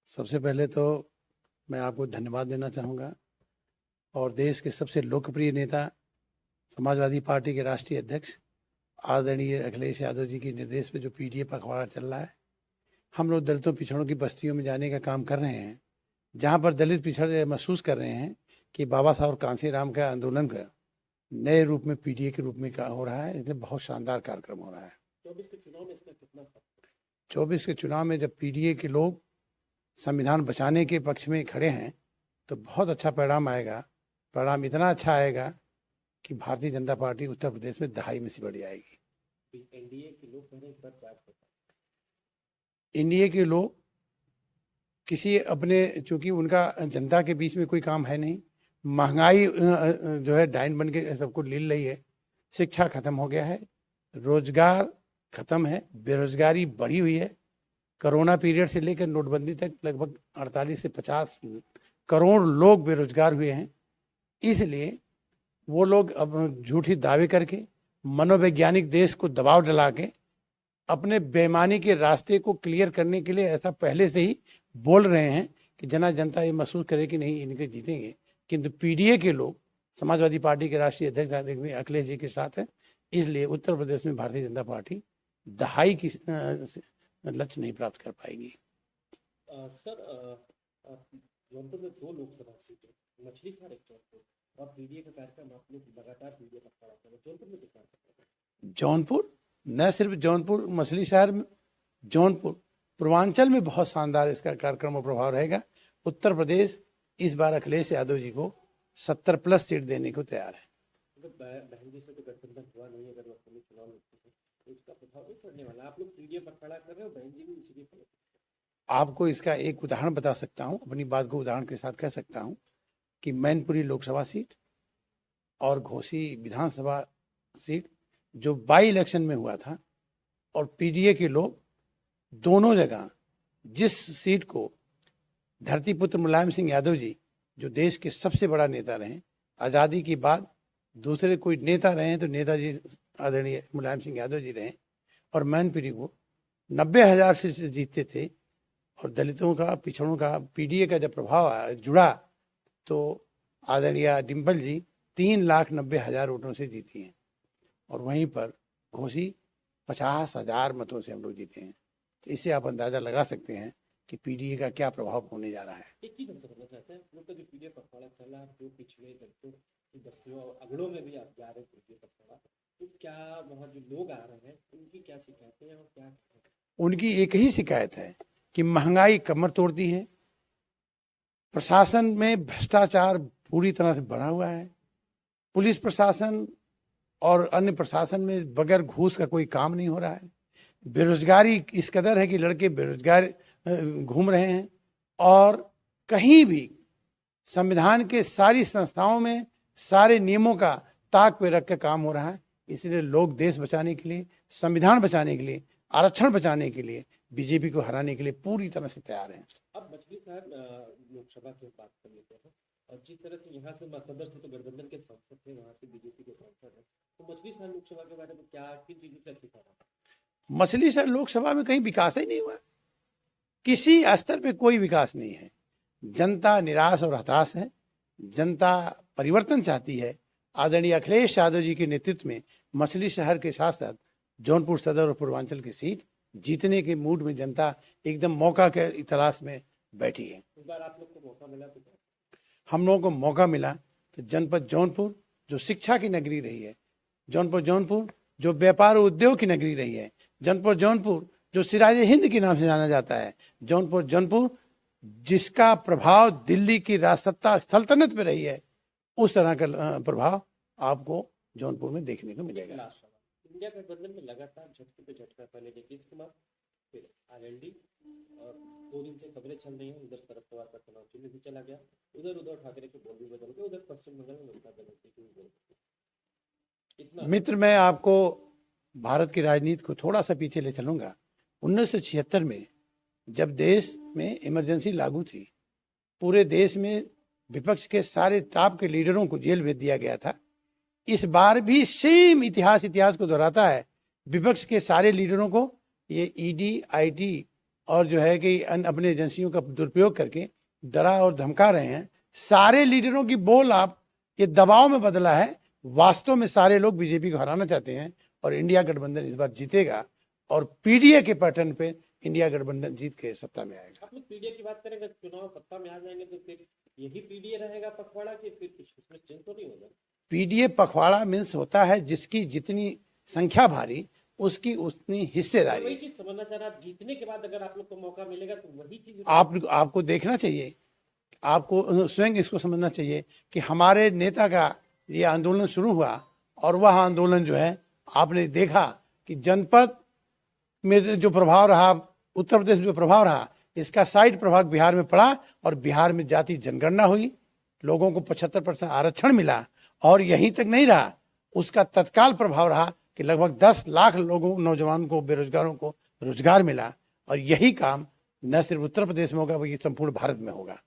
सबसे पहले तो मैं आपको धन्यवाद देना चाहूँगा और देश के सबसे लोकप्रिय नेता समाजवादी पार्टी के राष्ट्रीय अध्यक्ष आदरणीय अखिलेश यादव जी के निर्देश पे जो पीडीए पखवाड़ा चल रहा है, हम लोग दलितों पिछड़ों की बस्तियों में जाने का काम कर रहे हैं, जहाँ पर दलित पिछड़े महसूस कर रहे हैं कि बाबा साहब कांसीराम का आंदोलन का नए रूप में पीडीए के रूप में का हो रहा है। इसलिए बहुत शानदार कार्यक्रम हो रहा है। 24 के चुनाव में जब पीडीए के लोग संविधान बचाने के पक्ष में खड़े हैं तो बहुत अच्छा परिणाम आएगा। परिणाम इतना अच्छा आएगा कि भारतीय जनता पार्टी उत्तर प्रदेश में दहाई में सिमट जाएगी। एनडीए के लोग इस बार क्या करते हैं? एनडीए के लोग किसी अपने, चूंकि उनका जनता के बीच में कोई काम है नहीं, महंगाई जो है डाइन बन के सबको ले रही है, शिक्षा खत्म हो गया है, रोजगार खत्म है, बेरोजगारी बढ़ी हुई है। कोरोना पीरियड से लेकर नोटबंदी तक लगभग 48 से 50 करोड़ लोग बेरोजगार हुए हैं। इसलिए वो लोग अब झूठी दावे करके मनोवैज्ञानिक देश को दबाव डला के अपने बेईमानी के रास्ते को क्लियर करने के लिए ऐसा पहले से ही बोल रहे हैं कि जनता ये महसूस करे कि नहीं इनके जीतेंगे। किंतु पीडीए के लोग समाजवादी पार्टी के राष्ट्रीय अध्यक्ष अखिलेश जी के साथ हैं, इसलिए उत्तर प्रदेश में भारतीय जनता पार्टी दहाई की लक्ष्य नहीं प्राप्त कर पाएगी। सर, जौनपुर में 2 लोकसभा सीटें, मछली शहर एक जौनपुर, और पीडीए का कार्यक्रम आप लोग लगातार पीडीए पर खड़ा कर रहे हैं। जौनपुर में क्या करते हैं? जौनपुर, न सिर्फ जौनपुर मछली शहर में, जौनपुर पूर्वांचल में बहुत शानदार इसका कार्यक्रम और प्रभाव रहेगा। उत्तर प्रदेश इस बार अखिलेश यादव जी को 70+ सीट देने को तैयार है। बहन जी से तो गठबंधन हुआ नहीं, अगर वो अपने चुनाव लड़ते हैं तो इसका प्रभाव नहीं पड़ने वाला। आप लोग पीडीए पर खड़ा कर रहे हो, बहन जी भी इसीलिए पर। आपको इसका एक उदाहरण बता सकता हूँ, अपनी बात को उदाहरण के साथ कह सकता हूँ कि मैनपुरी लोकसभा सीट और घोसी विधानसभा सीट जो बाई इलेक्शन में हुआ था, और पीडीए के लोग दोनों जगह जिस सीट को धरतीपुत्र मुलायम सिंह यादव जी, जो देश के सबसे बड़ा नेता रहे, आज़ादी के बाद दूसरे कोई नेता रहे हैं तो नेताजी आदरणीय मुलायम सिंह यादव जी रहे, और मैनपुरी को 90,000 से जीतते थे। और दलितों का, पिछड़ों का पीडीए का जब प्रभाव जुड़ा तो आदरणीय डिम्पल जी 3,90,000 वोटों से जीती हैं, और वहीं पर घोसी 50,000 मतों से हम लोग जीते हैं। तो इससे आप अंदाजा लगा सकते हैं कि पीडीए का क्या प्रभाव होने जा रहा है। एक चीज हमसे करना चाहते हैं, लोग का जो पीडीए पखवाड़ा चला, जो पिछड़े दलितों की बस्तियों और अगड़ों में भी आप जा रहे हैं पीडीए पखवाड़ा, तो क्या वहाँ जो लोग आ रहे हैं उनकी क्या शिकायतें हैं और क्या? उनकी एक ही शिकायत है कि महंगाई कमर तोड़ती है, प्रशासन में भ्रष्टाचार पूरी तरह से बढ़ा हुआ है, पुलिस प्रशासन और अन्य प्रशासन में बगैर घूस का कोई काम नहीं हो रहा है, बेरोजगारी इस कदर है कि लड़के बेरोजगार घूम रहे हैं, और कहीं भी संविधान के सारी संस्थाओं में सारे नियमों का ताक पे रख के काम हो रहा है। इसलिए लोग देश बचाने के लिए, संविधान बचाने के लिए, आरक्षण बचाने के लिए, बीजेपी को हराने के लिए पूरी तरह से तैयार हैं। अब मछली शहर लोकसभा की बात कर लेते हैं, और जिस तरह से यहाँ से सदर से तो गठबंधन के सांसद थे, वहाँ से बीजेपी के सांसद हैं, तो मछली शहर लोकसभा के बारे में क्या, किन चीजों से सीखा रहा? मछली शहर लोकसभा में कहीं विकास ही नहीं हुआ, किसी स्तर पे कोई विकास नहीं है। जनता निराश और हताश है, जनता परिवर्तन चाहती है। आदरणीय अखिलेश यादव जी के नेतृत्व में मछली शहर के साथ साथ जौनपुर सदर और पूर्वांचल की सीट जीतने के मूड में जनता एकदम मौका के तलाश में बैठी है। इस बार आप लोग को मौका मिला तो हम लोगों को मौका मिला तो जनपद जौनपुर जो शिक्षा की नगरी रही है, जौनपुर जो व्यापार उद्योग की नगरी रही है, जौनपुर जो सिराजे हिंद के नाम से जाना जाता है, जौनपुर जिसका प्रभाव दिल्ली की राजसत्ता सल्तनत पे रही है, उस तरह का प्रभाव आपको जौनपुर में देखने को मिलेगा। इंडिया गठबंधन में लगातार झटके पे झटका, पहले नीतीश कुमार, फिर आरएलडी, और 2 दिन से खबरें चल रही हैं उधर शरद पवार का चुनाव चिन्ह भी चला गया, उधर उद्धव ठाकरे के बोल भी बदल गए, उधर पश्चिम बंगाल में ममता बनर्जी की बोल। मित्र, मैं आपको भारत की राजनीति को थोड़ा सा पीछे ले चलूंगा। 1976 में जब देश में इमरजेंसी लागू थी, पूरे देश में विपक्ष के सारे टॉप के लीडरों को जेल भेज दिया गया था। इस बार भी सेम इतिहास को दोहराता है। विपक्ष के सारे लीडरों को ये ईडी, आईटी और जो है कि अपने एजेंसियों का दुरुपयोग करके डरा और धमका रहे हैं। सारे लीडरों की बोल आप ये दबाव में बदला है। वास्तव में सारे लोग बीजेपी को हराना चाहते हैं और इंडिया गठबंधन इस बार जीतेगा और पीडीए के पैटर्न पे इंडिया गठबंधन जीत के सत्ता में आएगा। आप लोग पीडीए की बात करेंगे, चुनाव सत्ता में आ जाएंगे तो फिर यही पीडीए रहेगा पखवाड़ा कि फिर कुछ उसमें चेंज तो नहीं होगा? पीडीए पखवाड़ा मीन्स होता है जिसकी जितनी संख्या भारी उसकी उतनी वही हिस्सेदारी। चीज समझना चाह रहा, आप जीतने के बाद अगर आप लोग को मौका मिलेगा तो वही चीज आपको देखना चाहिए, आपको स्वयं इसको समझना चाहिए कि हमारे नेता का ये आंदोलन शुरू हुआ और वह आंदोलन जो है आपने देखा कि जनपद में जो प्रभाव रहा, उत्तर प्रदेश में जो प्रभाव रहा, इसका साइड प्रभाव बिहार में पड़ा और बिहार में जाति जनगणना हुई, लोगों को 75% आरक्षण मिला और यहीं तक नहीं रहा, उसका तत्काल प्रभाव रहा कि लगभग 10 लाख लोगों, नौजवानों को, बेरोजगारों को रोजगार मिला। और यही काम न सिर्फ उत्तर प्रदेश में होगा बल्कि संपूर्ण भारत में होगा।